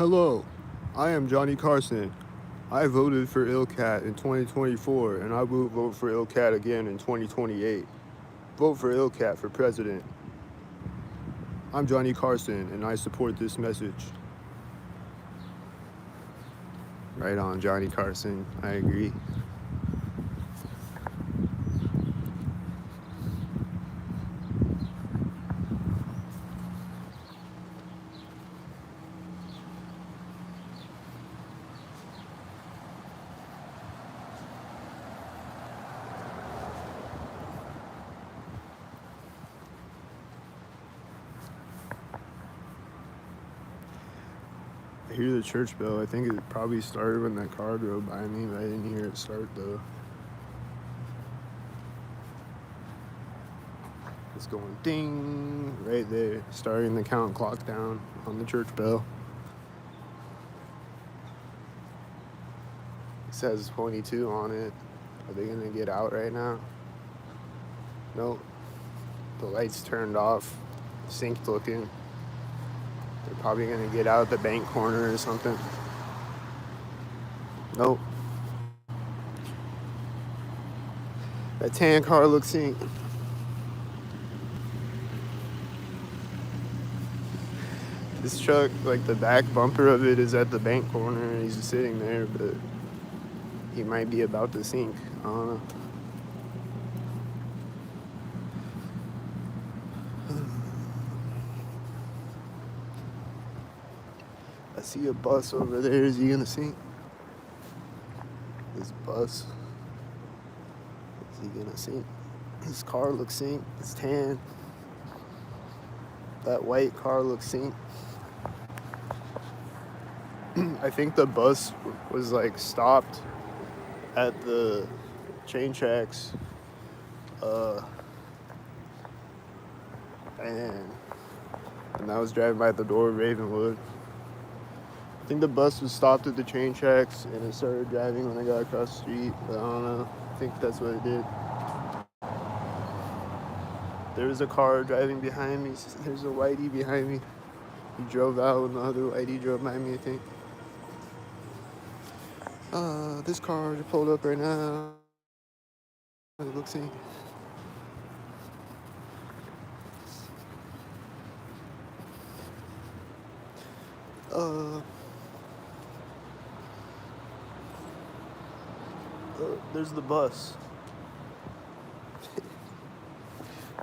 Hello, I am Johnny Carson. I voted for ILCAT in 2024 and I will vote for ILCAT again in 2028. Vote for ILCAT for president. I'm Johnny Carson and I support this message. Right on, Johnny Carson. I agree. I hear the church bell. I think it probably started when that car drove by me, but I didn't hear it start though. It's going ding right there, starting the count clock down on the church bell. It says 22 on it. Are they gonna get out right now? Nope. The lights turned off. Synced looking. They're probably gonna get out at the bank corner or something. Nope. That tan car looks synced. This truck, like the back bumper of it is at the bank corner and he's just sitting there, but he might be about to sink. I don't know. I see a bus over there. Is he gonna sink? This bus. Is he gonna sink? His car looks synced. It's tan. That white car looks synced. I think the bus was like stopped at the train tracks. And I was driving by the door of Ravenwood. I think the bus was stopped at the train tracks and it started driving when I got across the street, but I don't know. I think that's what it did. There was a car driving behind me. There's a whitey behind me. He drove out and the other whitey drove by me, I think. This car just pulled up right now. It looks like there's the bus.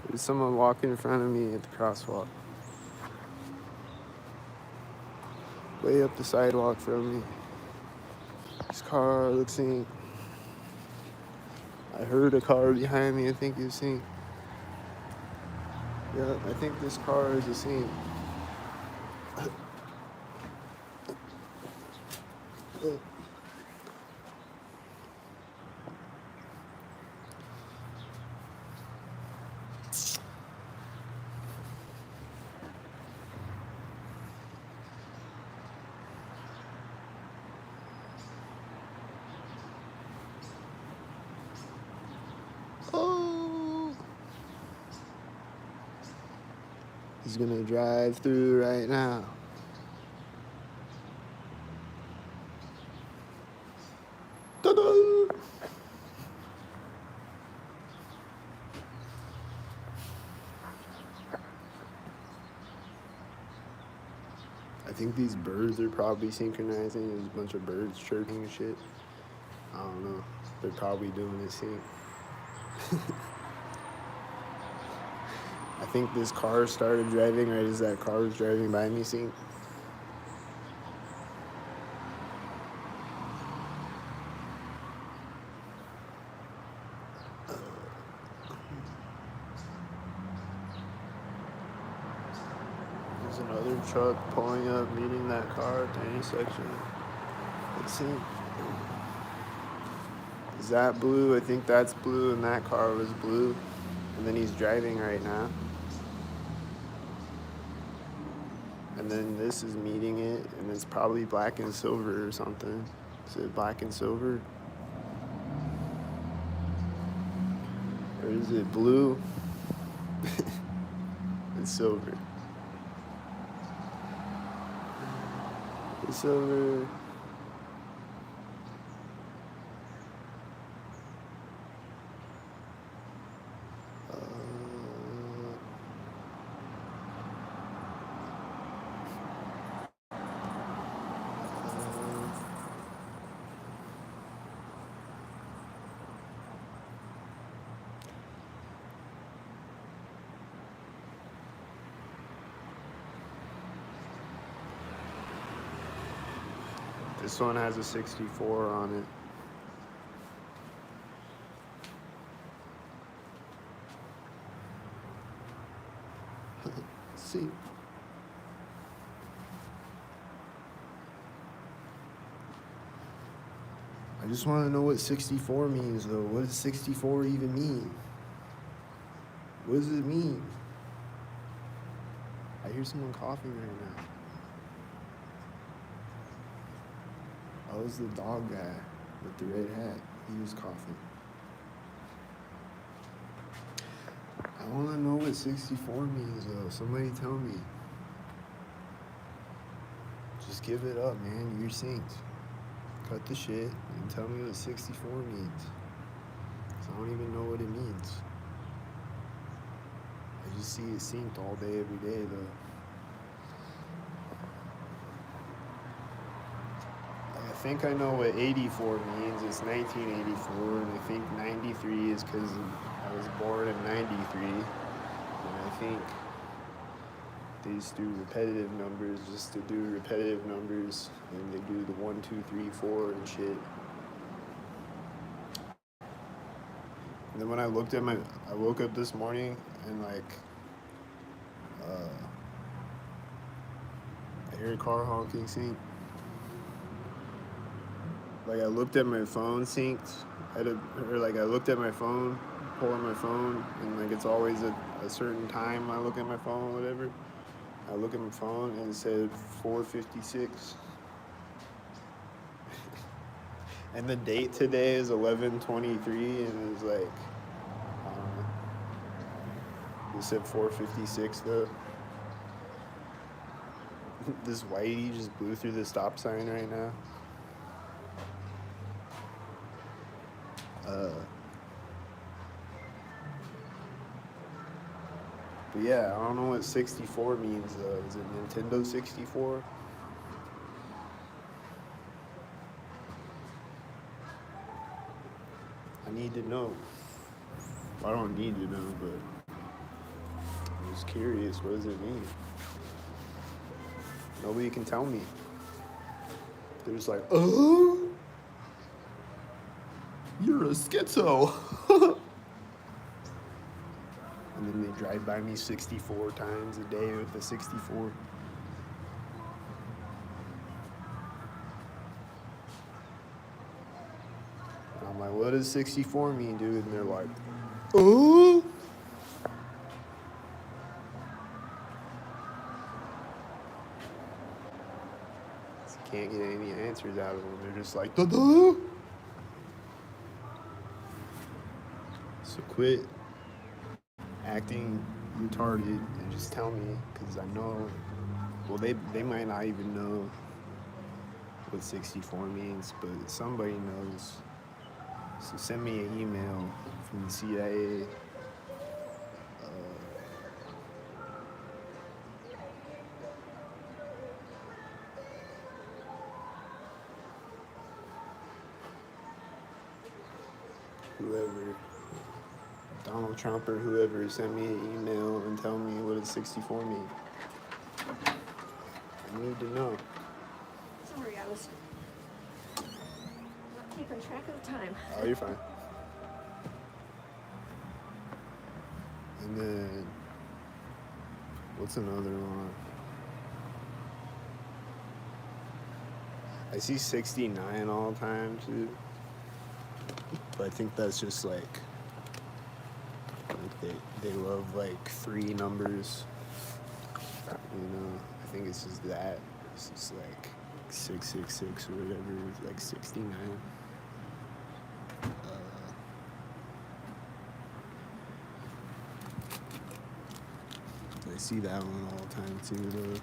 There's someone walking in front of me at the crosswalk. Way up the sidewalk from me. This car looks synced. I heard a car behind me. I think it's synced. Yeah, I think this car is a sync. Oh. He's gonna drive through right now. Ta-da! I think these birds are probably synchronizing. There's a bunch of birds chirping and shit. I don't know. They're probably doing this sync. I think this car started driving right as that car was driving by me sync. There's another truck pulling up, meeting that car at the intersection. Let's see. Is that blue? I think that's blue, and that car was blue. And then he's driving right now. And then this is meeting it, and it's probably black and silver or something. Is it black and silver? Or is it blue and silver? It's over. This one has a 64 on it. Let's see. I just want to know what 64 means, though. What does 64 even mean? What does it mean? I hear someone coughing right now. Oh, it was the dog guy with the red hat. He was coughing. I want to know what 64 means, though. Somebody tell me. Just give it up, man. You're synced. Cut the shit and tell me what 64 means. 'Cause I don't even know what it means. I just see it synced all day, every day, though. I think I know what 84 means. It's 1984, and I think 93 is because I was born in 93. And I think they just do repetitive numbers just to do repetitive numbers, and they do the 1, 2, 3, 4 and shit. And then when I woke up this morning and I hear a car honking sync. Like I looked at my phone synced, I looked at my phone, pull on my phone, and it's always a certain time I look at my phone or whatever. I look at my phone and it said 4:56. And the date today is 11/23, and it's it said 4:56 though. This whitey just blew through the stop sign right now. But yeah, I don't know what 64 means though. Is it Nintendo 64? I need to know. I don't need to know, but I'm just curious. What does it mean? Nobody can tell me. They're just like, oh, you're a schizo. And then they drive by me 64 times a day with the 64. And I'm like, what does 64 mean, dude? And they're like, oh. Can't get any answers out of them. They're just like, da-da. So quit acting retarded and just tell me, because I know, well, they might not even know what 64 means, but somebody knows. So send me an email from the CIA. Whoever, Donald Trump or whoever, send me an email and tell me what does 64 mean. I need to know. Sorry, I was not keeping track of the time. Oh, you're fine. And then, what's another one? I see 69 all the time, too. But I think that's just they love 3 numbers. I think it's just that. It's just 666 or whatever, 69. I see that one all the time too, though.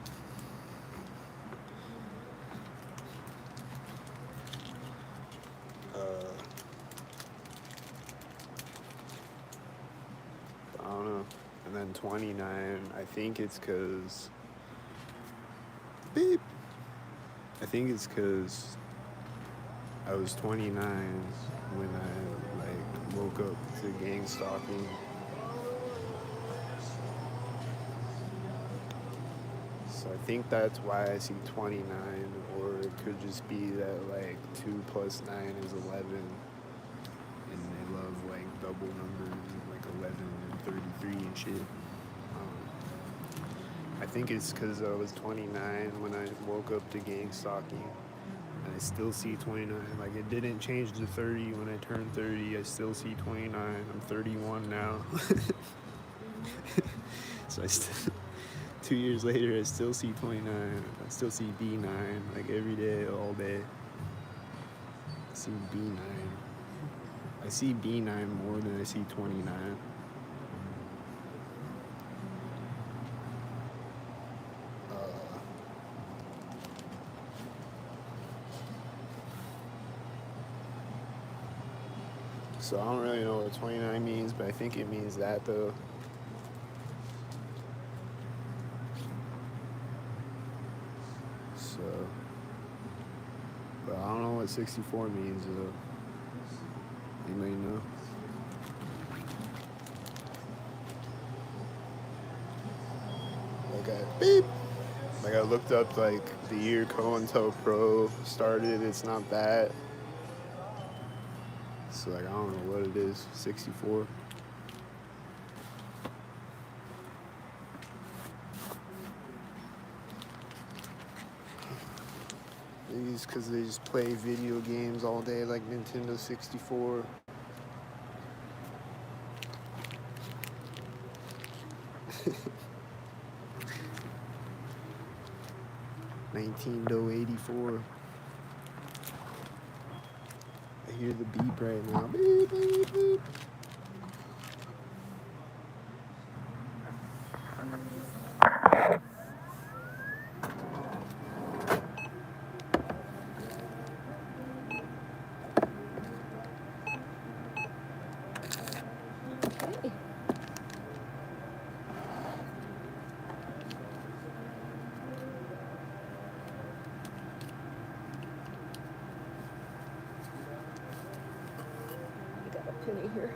29. I think it's because... Beep. I think it's because I was 29 when I, like, woke up to gang stalking. So I think that's why I see 29, or it could just be that, like, 2 plus 9 is 11, and they love, like, double numbers, like 11 and 33 and shit. I think it's because I was 29 when I woke up to gang stalking, and I still see 29. Like, it didn't change to 30 when I turned 30. I still see 29. I'm 31 now. So I still... 2 years later, I still see 29. I still see B9, like every day, all day. I see B9. I see B9 more than I see 29. So I don't really know what 29 means, but I think it means that though. So, but I don't know what 64 means though. Anybody know? Like I looked up like the year COINTELPRO started. It's not that. So like I don't know what it is. 64. Maybe it's because they just play video games all day, like Nintendo 64. $19.84. I hear the beep right now. Beep, beep, beep. Okay. I got a penny here.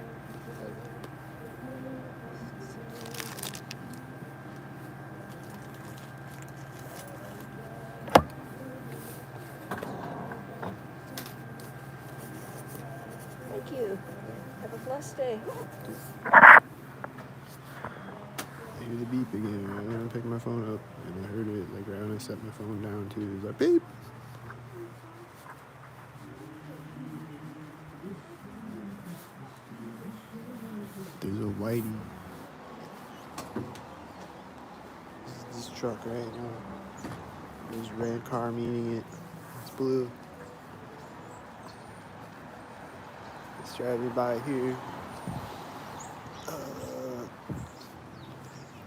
Thank you. Have a blessed day. I hear the beep again. Right when I picked my phone up, and I heard it like right when I set my phone down too. It was like beep. There's a whitey. This truck right now. There's a red car meeting it. It's blue. It's driving by here.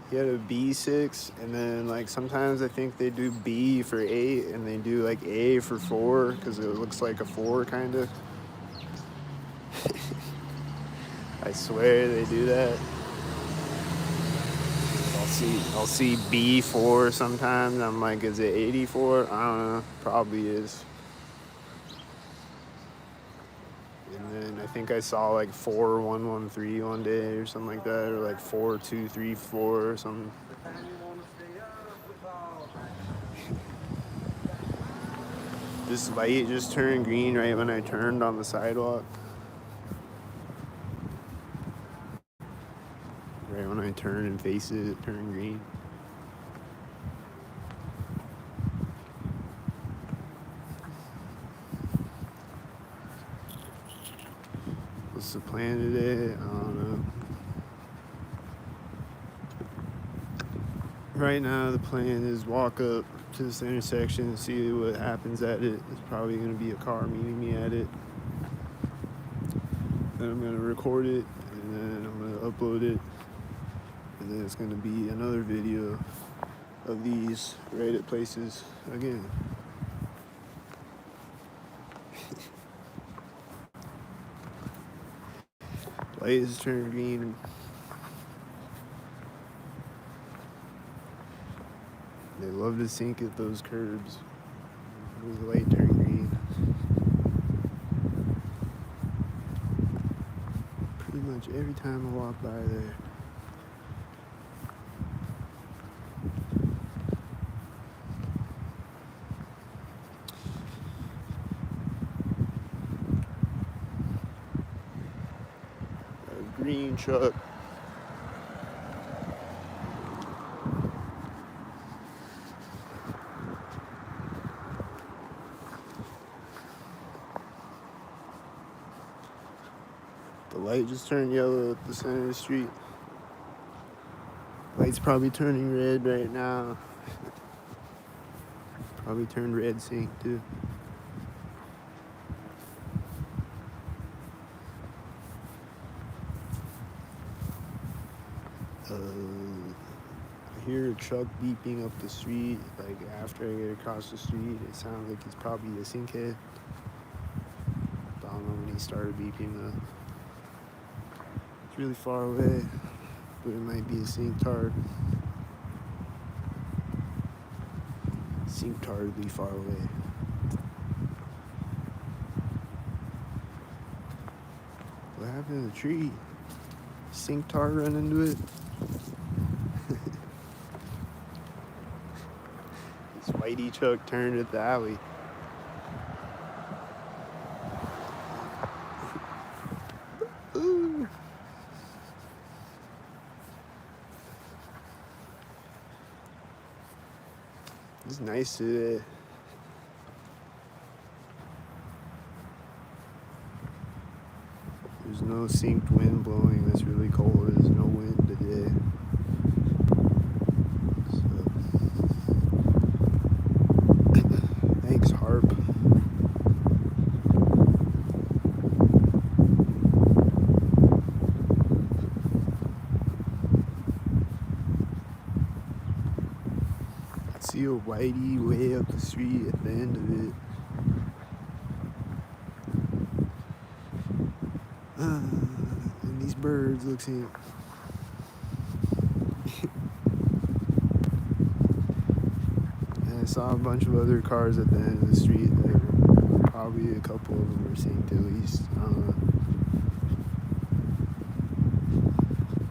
He had a B6, and then like sometimes I think they do B for 8, and they do like A for 4 because it looks like a 4 kind of. I swear they do that. I'll see B4 sometimes. I'm like, is it 84? I don't know. Probably is. And then I think I saw like 4113 one day or something like that, or like 4234 or something. This light just turned green right when I turned on the sidewalk. Right when I turn and face it, it turned green. What's the plan today? I don't know. Right now the plan is walk up to this intersection and see what happens at it. It's probably going to be a car meeting me at it. Then I'm going to record it, and then I'm going to upload it. And then it's going to be another video of these right at places again. Light has turned green. love to sink at those curbs. When the light turn green. Pretty much every time I walk by there. A green truck. The light just turned yellow at the center of the street. Light's probably turning red right now. Probably turned red sync too. I hear a truck beeping up the street. Like after I get across the street, it sounds like it's probably a sinkhead. I don't know when he started beeping though. It's really far away, but it might be a sink-tard. Sink-tardly far away. What happened to the tree? Sink-tard run into it? This whitey truck turned at the alley. Ooh. It's nice today. There's no synced wind blowing. It's really cold. There's no wind today. So. Thanks, Harp. I see a whitey way up the street at the end of it. And these birds look in. And I saw a bunch of other cars at the end of the street that were probably a couple of them were synced at least. I don't know.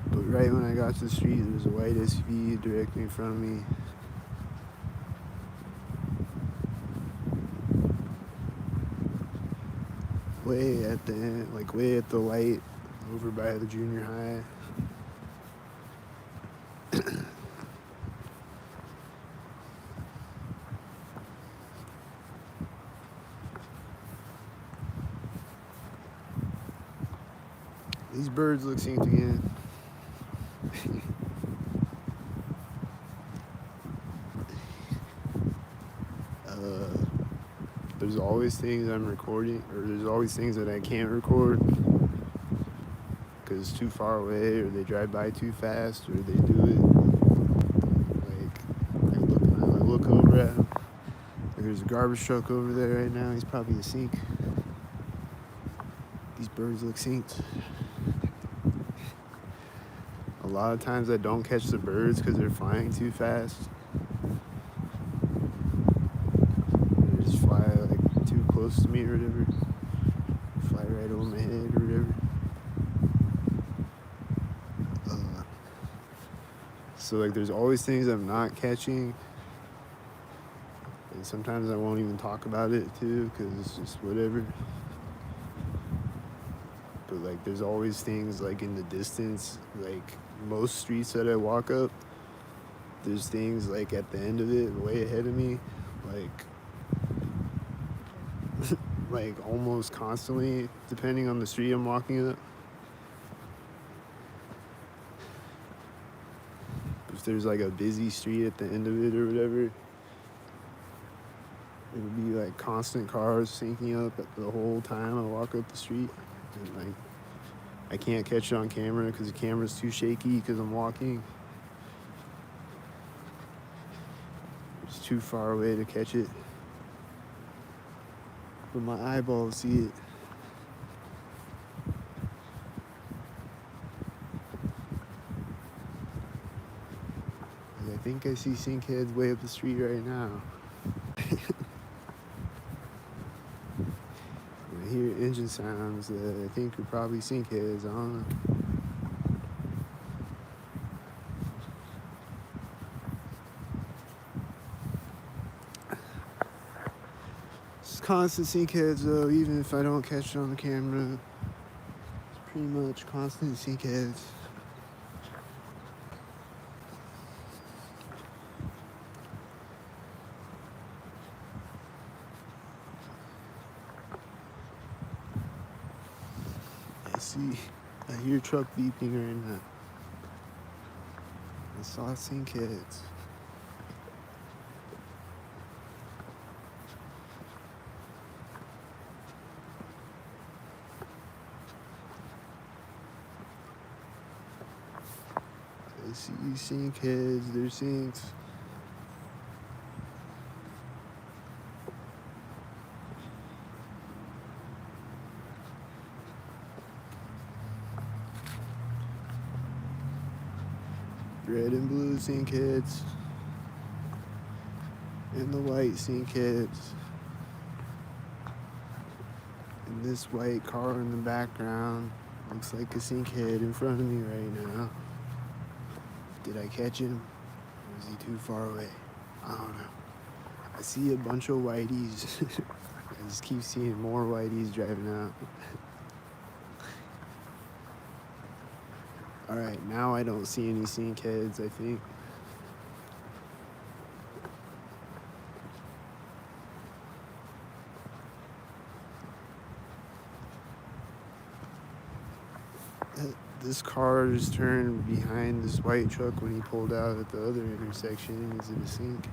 But right when I got to the street, there was a white SUV directly in front of me. Way at the end, like way at the light over by the junior high. These birds look synced again. There's always things I'm recording, or there's always things that I can't record because it's too far away, or they drive by too fast, or they do it. Like I look over at him. Like there's a garbage truck over there right now. He's probably a sink. These birds look synced. A lot of times I don't catch the birds because they're flying too fast. They just fly like too close to me or whatever. Fly right over my head or whatever. So like there's always things I'm not catching. And sometimes I won't even talk about it too because it's just whatever. But like there's always things like in the distance, like most streets that I walk up, there's things like at the end of it, way ahead of me, like like almost constantly, depending on the street I'm walking up. If there's like a busy street at the end of it or whatever, it would be like constant cars syncing up the whole time I walk up the street. And like I can't catch it on camera because the camera's too shaky because I'm walking. It's too far away to catch it. But my eyeballs see it. I think think I see sink heads way up the street right now. I hear engine sounds that I think are probably sink heads. I don't know. It's constant sink heads though, even if I don't catch it on the camera. It's pretty much constant sink heads. I hear a truck beeping right now. I saw sink heads. I see sink heads, they're sinks. Red and blue sink heads. And the white sink heads. And this white car in the background looks like a sink head in front of me right now. Did I catch him? Or is he too far away? I don't know. I see a bunch of whiteys. I just keep seeing more whiteys driving out. Alright, now I don't see any sink heads, I think. This car just turned behind this white truck when he pulled out at the other intersection. Is it a sink?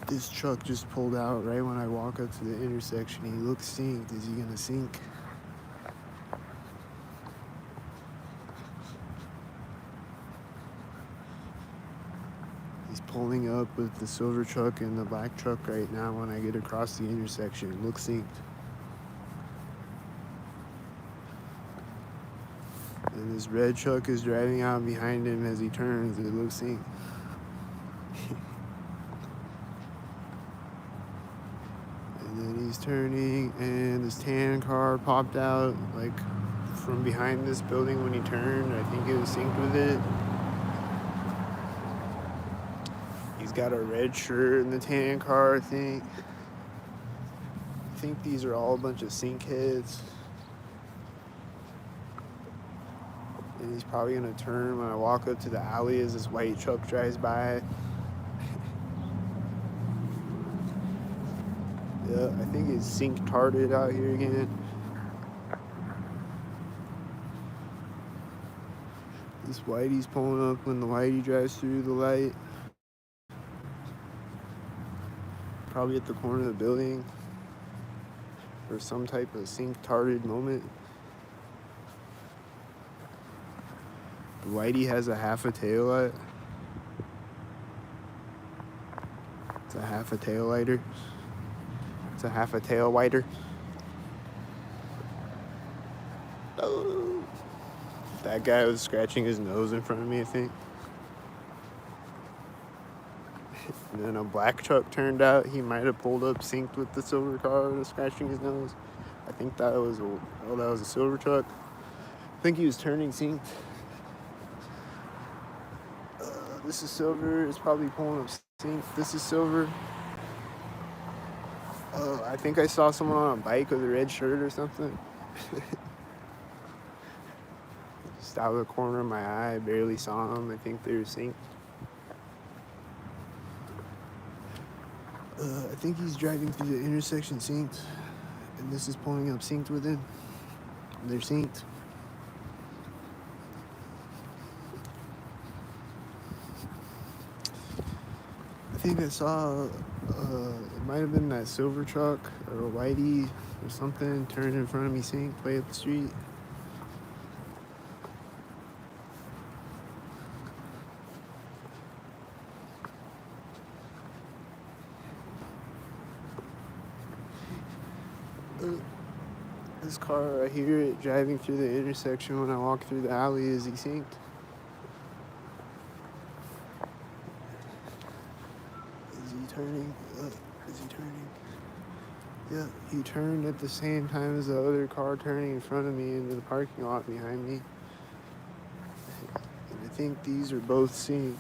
This truck just pulled out right when I walk up to the intersection. He looks synced. Is he gonna sink? He's pulling up with the silver truck and the black truck right now when I get across the intersection. It looks synced. And this red truck is driving out behind him as he turns. It looks synced. And then he's turning and this tan car popped out like from behind this building when he turned. I think it was synced with it. He's got a red shirt in the tan car, I think. I think these are all a bunch of sink heads. And he's probably gonna turn when I walk up to the alley as this white truck drives by. Yeah, I think it's sink-tarded out here again. This whitey's pulling up when the whitey drives through the light. Probably at the corner of the building. Or some type of sink-tarded moment. The whitey has a half a taillight. It's a half a tail lighter. It's a half a tail whiter. Oh. That guy was scratching his nose in front of me, I think. And then a black truck turned out. He might have pulled up synced with the silver car and was scratching his nose. I think that was a silver truck. I think he was turning synced. This is silver. It's probably pulling up synced. This is silver. I think I saw someone on a bike with a red shirt or something. Just out of the corner of my eye, I barely saw them. I think they were synced. I think he's driving through the intersection synced. And this is pulling up synced with him. They're synced. I think I saw, it might have been that silver truck or a whitey or something turn in front of me synced way up the street. This car, I hear it driving through the intersection when I walk through the alley. Is he synced? Is he turning? Is he turning? Yeah, he turned at the same time as the other car turning in front of me into the parking lot behind me. And I think these are both synced.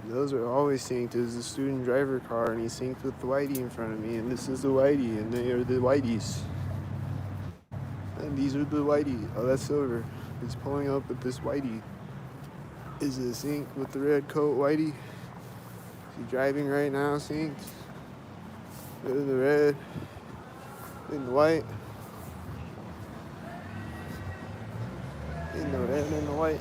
Those are always synced. Is the student driver car, and he's synced with the whitey in front of me, and this is the whitey, and they are the whiteys. And these are the whitey. Oh, that's silver. He's pulling up with this whitey. Is it synced with the red coat whitey? Is he driving right now synced? In the red, in the white, in the red and the white.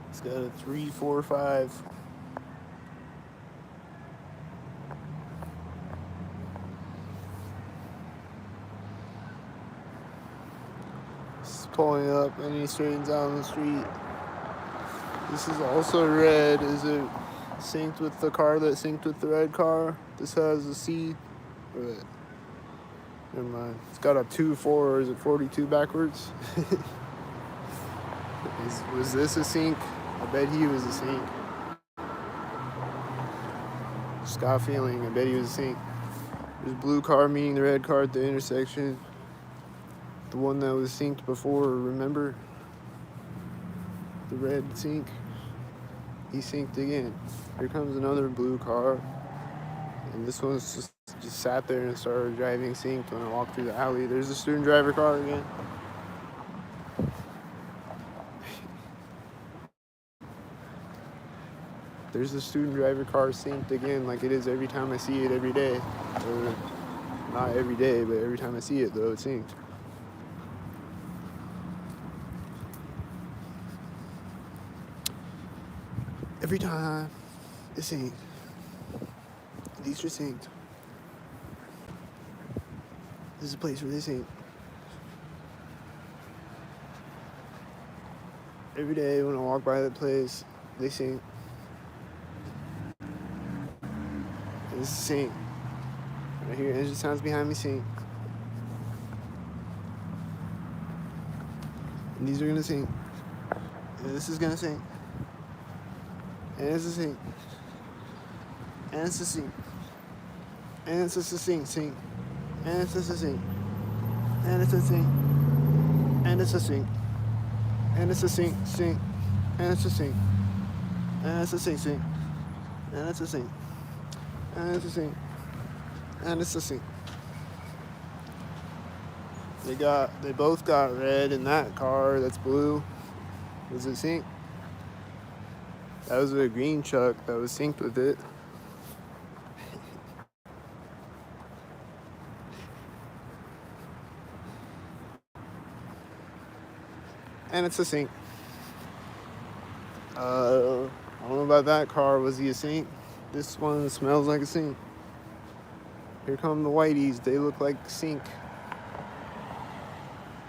It's got a 3, 4, 5. It's pulling up and he straightens out on the street. This is also red. Is it synced with the car that synced with the red car? This has a C. Never mind. It's got a 2, 4, or is it 42 backwards? Was this a sync? I bet he was a sync. Just got a feeling. I bet he was a sync. There's blue car meeting the red car at the intersection. The one that was synced before, remember? The red sync. He synced again. Here comes another blue car. And this one's just sat there and started driving synced when I walked through the alley. There's a student driver car again. There's a student driver car synced again, like it is every time I see it every day. Or not every day, but every time I see it, though, it's synced. Every time it's synced. These are synced. This is a place where they sync. Every day when I walk by that place, they sync. This is sync. Right here, engine sounds behind me sync. And these are gonna sync. And this is gonna sync. And it's a sync. And it's a sync. And it's just a sync, sync. And it's just a sync. And it's a sync. And it's a sync. And it's a sync, sync. And it's a sync. And it's a sync, sync. And it's a sync. And it's a sync. And it's a sync. They both got red in that car that's blue. Was it sync? That was a green truck that was synced with it. And it's a sync. I don't know about that car. Was he a sync? This one smells like a sync. Here come the whiteys. They look like sync.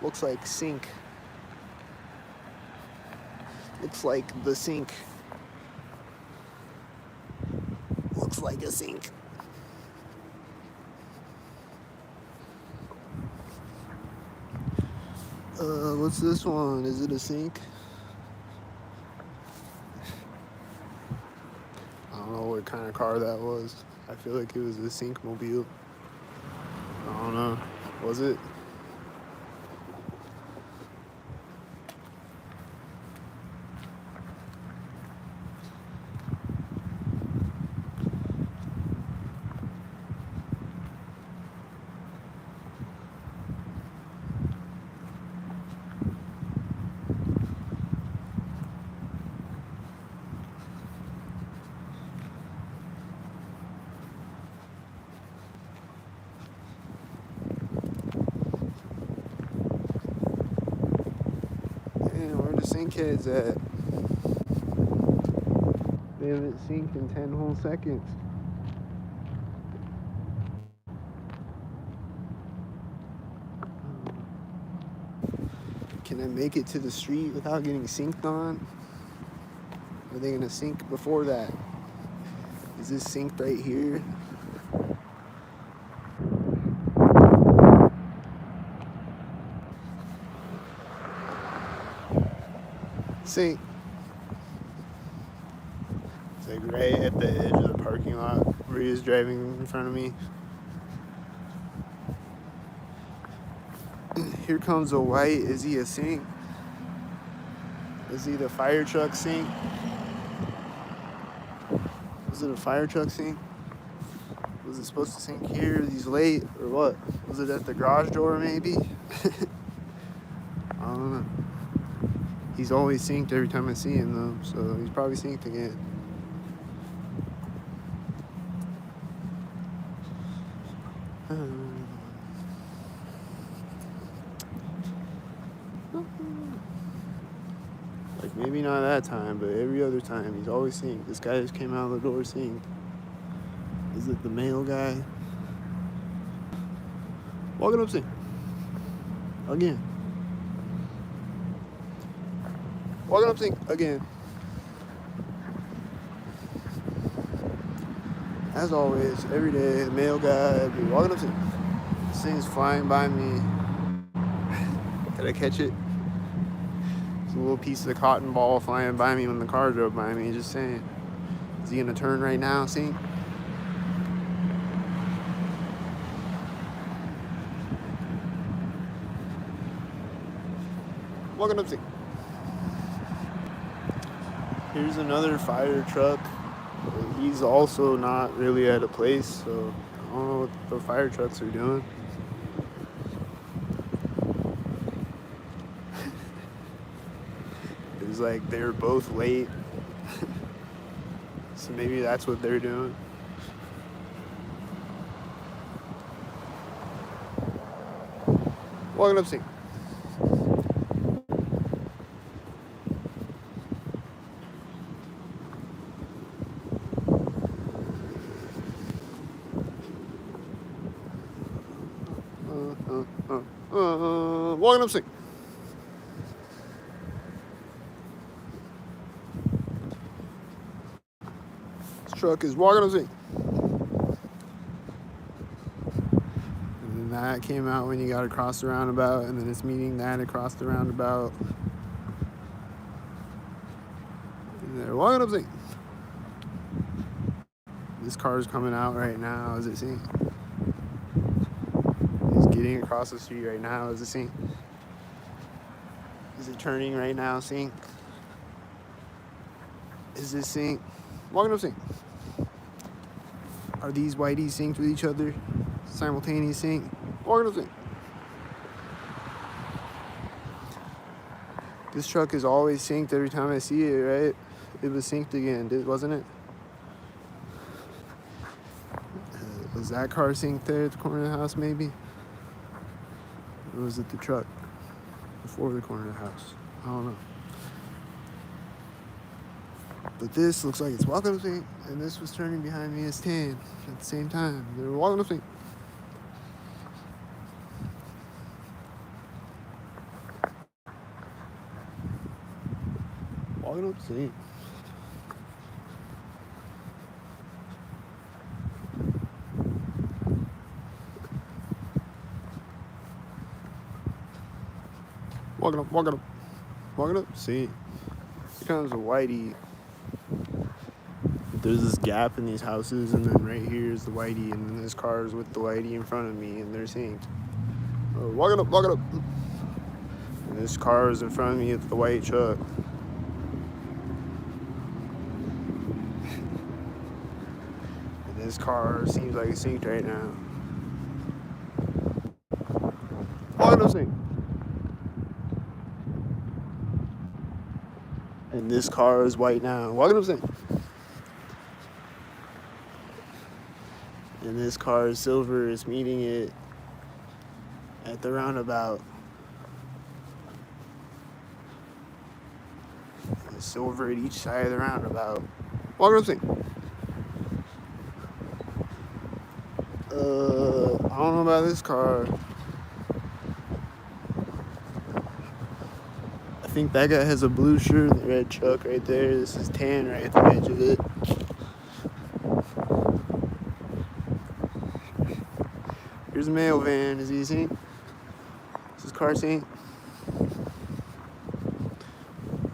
Looks like sync. Looks like the sync. Looks like a sync. What's this one? Is it a sync? I don't know what kind of car that was. I feel like it was a sync mobile. I don't know. Was it? sink heads at? They haven't synced in 10 whole seconds. Can I make it to the street without getting synced on? Are they gonna sync before that? Is this synced right here? Sync. It's like right at the edge of the parking lot where he is driving in front of me. Here comes a white. Is he a sync? Is he the fire truck sync? Was it a fire truck sync? Was it supposed to sync here? He's late or what? Was it at the garage door maybe? I don't know. He's always synced every time I see him though, so he's probably synced again. Like maybe not that time, but every other time he's always synced. This guy just came out of the door synced. Is it the male guy? Walking up sync. Again. Walking up sync again. As always, every day, the male guy be walking up sync. This thing's flying by me. Did I catch it? It's a little piece of cotton ball flying by me when the car drove by me. Just saying. Is he gonna turn right now, sync? Walking up sync. Here's another fire truck. He's also not really at a place, so I don't know what the fire trucks are doing. It's like they're both late. So maybe that's what they're doing. Walking up sync. Walking up sync. This truck is walking up sync. And then that came out when you got across the roundabout, and then it's meeting that across the roundabout. And they're walking up sync. This car is coming out right now. Is it sync? He's getting across the street right now. Is it sync? Is it turning right now? Sync. Is this sync? Walking up sync. Are these whiteys synced with each other? Simultaneous sync. Walking up sync. This truck is always synced every time I see it, right? It was synced again, wasn't it? Was that car synced there at the corner of the house, maybe? Or was it the truck before the corner of the house? I don't know. But this looks like it's walking up sync, and this was turning behind me as 10 at the same time. They were walking up sync. Walking up sync. Walking up, walking up, walking up. See, here comes a whitey. There's this gap in these houses, and then right here is the whitey, and then this car is with the whitey in front of me, and they're synced. Walking up, walking up. And this car is in front of me with the white truck. And this car seems like it's synced right now. Walking up sync. And this car is white now. Walking up sync. And this car is silver. Is meeting it at the roundabout. The silver at each side of the roundabout. Welcome to Sing. I don't know about this car. I think that guy has a blue shirt and the red truck right there. This is tan right at the edge of it. Here's a mail van. Is he seen? Is this car seen?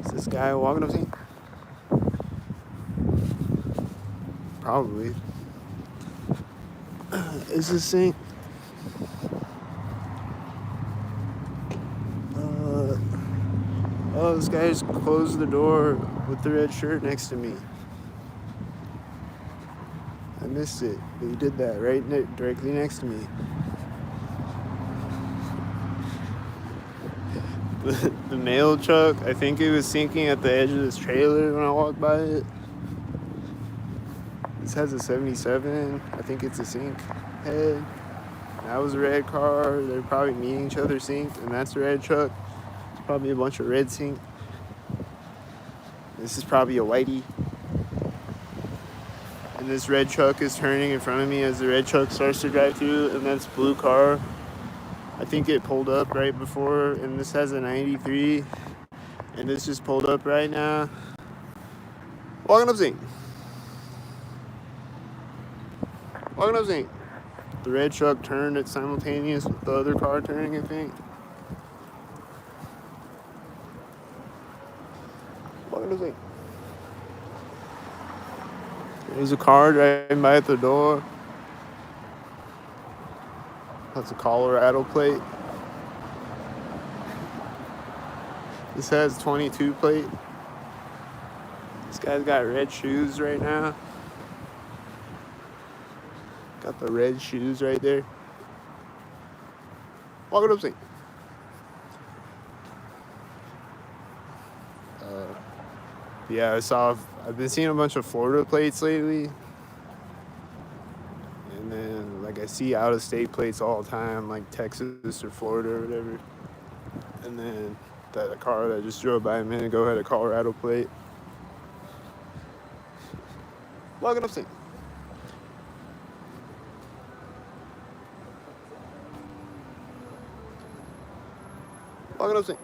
Is this guy walking up seen? Probably. Is this seen? Oh, this guy just closed the door with the red shirt next to me. I missed it, but he did that right directly next to me. The mail truck, I think it was sinking at the edge of this trailer when I walked by it. This has a 77. I think it's a sink head. That was a red car. They're probably meeting each other synced, and that's a red truck. It's probably a bunch of red sink. This is probably a whitey. And this red truck is turning in front of me as the red truck starts to drive through, and that's blue car. I think it pulled up right before, and this has a 93, and this just pulled up right now. Walking up zinc. Walking up zinc. The red truck turned at simultaneous with the other car turning, I think. Walking up zinc. There's a car driving by at the door. That's a Colorado plate. This has 22 plate. This guy's got red shoes right now. Got the red shoes right there. Walk it up, see. Yeah, I've been seeing a bunch of Florida plates lately. And then, like, I see out-of-state plates all the time, like Texas or Florida or whatever. And then that car that just drove by a minute ago had a Colorado plate. Walking up, see. Walking up, see.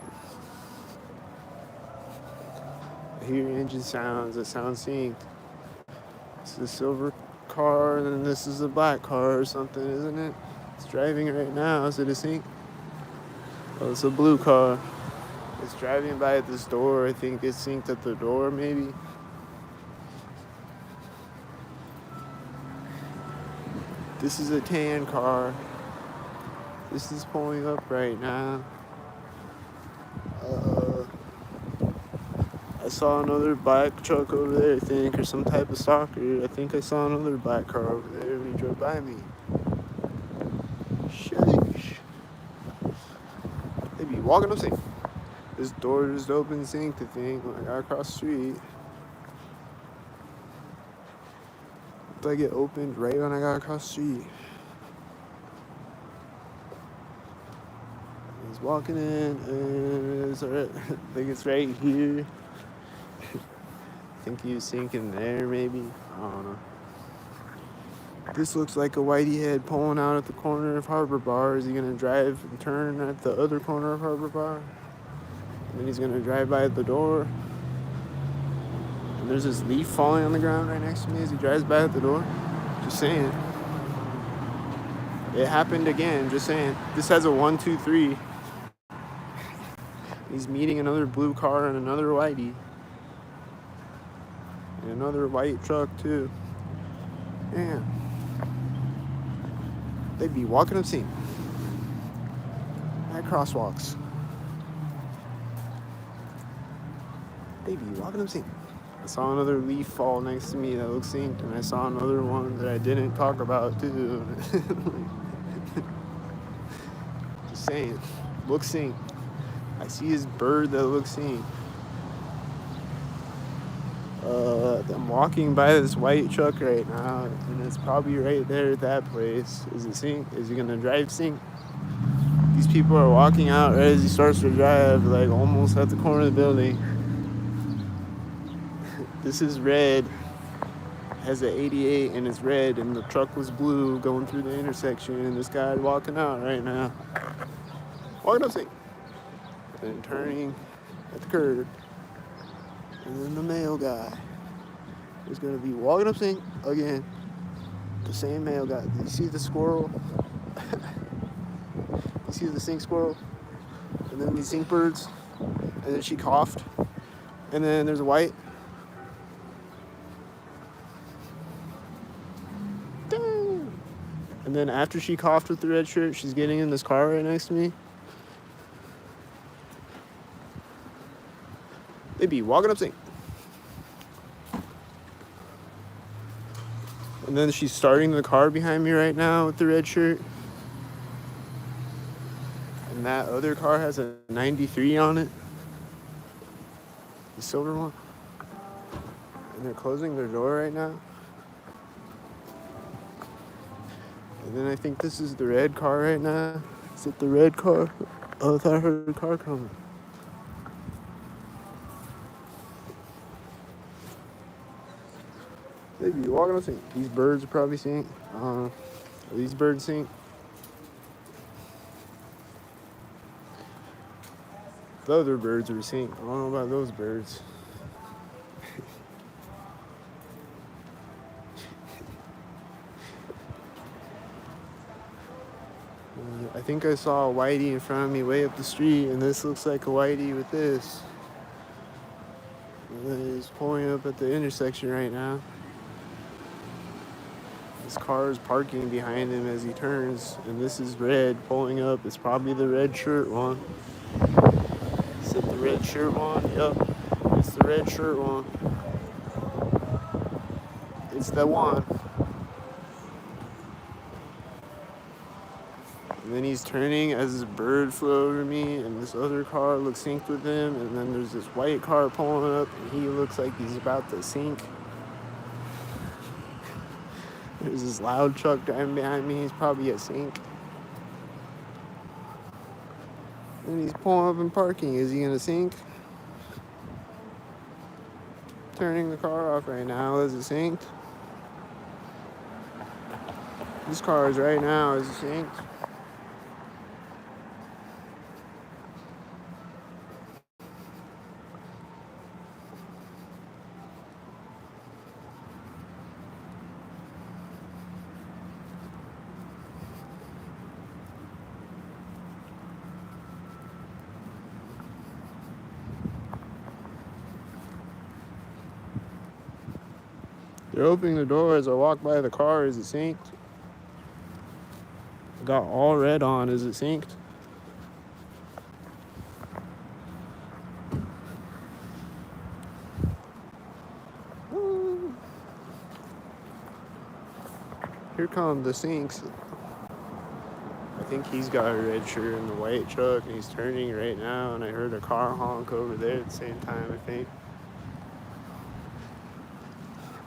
I hear engine sounds. It sounds synced. It's a silver car, and then this is a black car or something, isn't it? It's driving right now. Is it a sync? Oh, it's a blue car. It's driving by at this door. I think it's synced at the door, maybe. This is a tan car. This is pulling up right now. I saw another black truck over there, I think, or some type of stalker. I think I saw another black car over there when he drove by me. Sheesh. They be walking up safe. This door just opened synced, I think, when I got across the street. Looked like it opened right when I got across the street. He's walking in, and it's right, I think it's right here. I think he was sinking there, maybe. I don't know. This looks like a whitey head pulling out at the corner of Harbor Bar. Is he gonna drive and turn at the other corner of Harbor Bar? And then he's gonna drive by at the door. And there's this leaf falling on the ground right next to me as he drives by at the door. Just saying. It happened again, just saying. This has a 1, 2, 3. He's meeting another blue car and another whitey. And another white truck, too. Man. They'd be walking up scene. At crosswalks. They'd be walking up scene. I saw another leaf fall next to me that looked synced, and I saw another one that I didn't talk about, too. Just saying. Looks synced. I see his bird that looks synced. I'm walking by this white truck right now, and it's probably right there at that place. Is it sync? Is he gonna drive sync? These people are walking out right as he starts to drive, like almost at the corner of the building. This is red. Has an 88 and it's red, and the truck was blue going through the intersection, and this guy's walking out right now. Walking up sync. Then turning at the curb. And then the male guy is going to be walking up sync again. The same male guy. Do you see the squirrel? You see the sync squirrel? And then these sync birds. And then she coughed. And then there's a white. Ding. And then after she coughed with the red shirt, she's getting in this car right next to me. They be walking up sync. And then she's starting the car behind me right now with the red shirt. And that other car has a 93 on it. The silver one. And they're closing their door right now. And then I think this is the red car right now. Is it the red car? Oh, I thought I heard a car coming. They be walking on sync. These birds are probably sync. Are these birds sync? The other birds are sync. I don't know about those birds. I think I saw a whitey in front of me way up the street, and this looks like a whitey with this. And he's pulling up at the intersection right now. This car is parking behind him as he turns, and this is red pulling up. It's probably the red shirt one. Is it the red shirt one? Yep, it's the red shirt one. It's the one. And then he's turning as this bird flew over me, and this other car looks synced with him, and then there's this white car pulling up, and he looks like he's about to sync. There's this loud truck driving behind me. He's probably at sync. And he's pulling up and parking. Is he gonna sync? Turning the car off right now. Is it synced? This car is right now. Is it synced? They're opening the door as I walk by the car. Is it synced? Got all red on. Is it synced? Here come the syncs. I think he's got a red shirt and the white truck, and he's turning right now, and I heard a car honk over there at the same time, I think.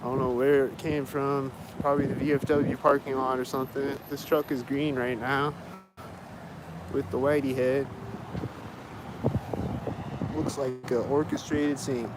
I don't know where it came from. Probably the VFW parking lot or something. This truck is green right now with the whitey head. Looks like an orchestrated scene.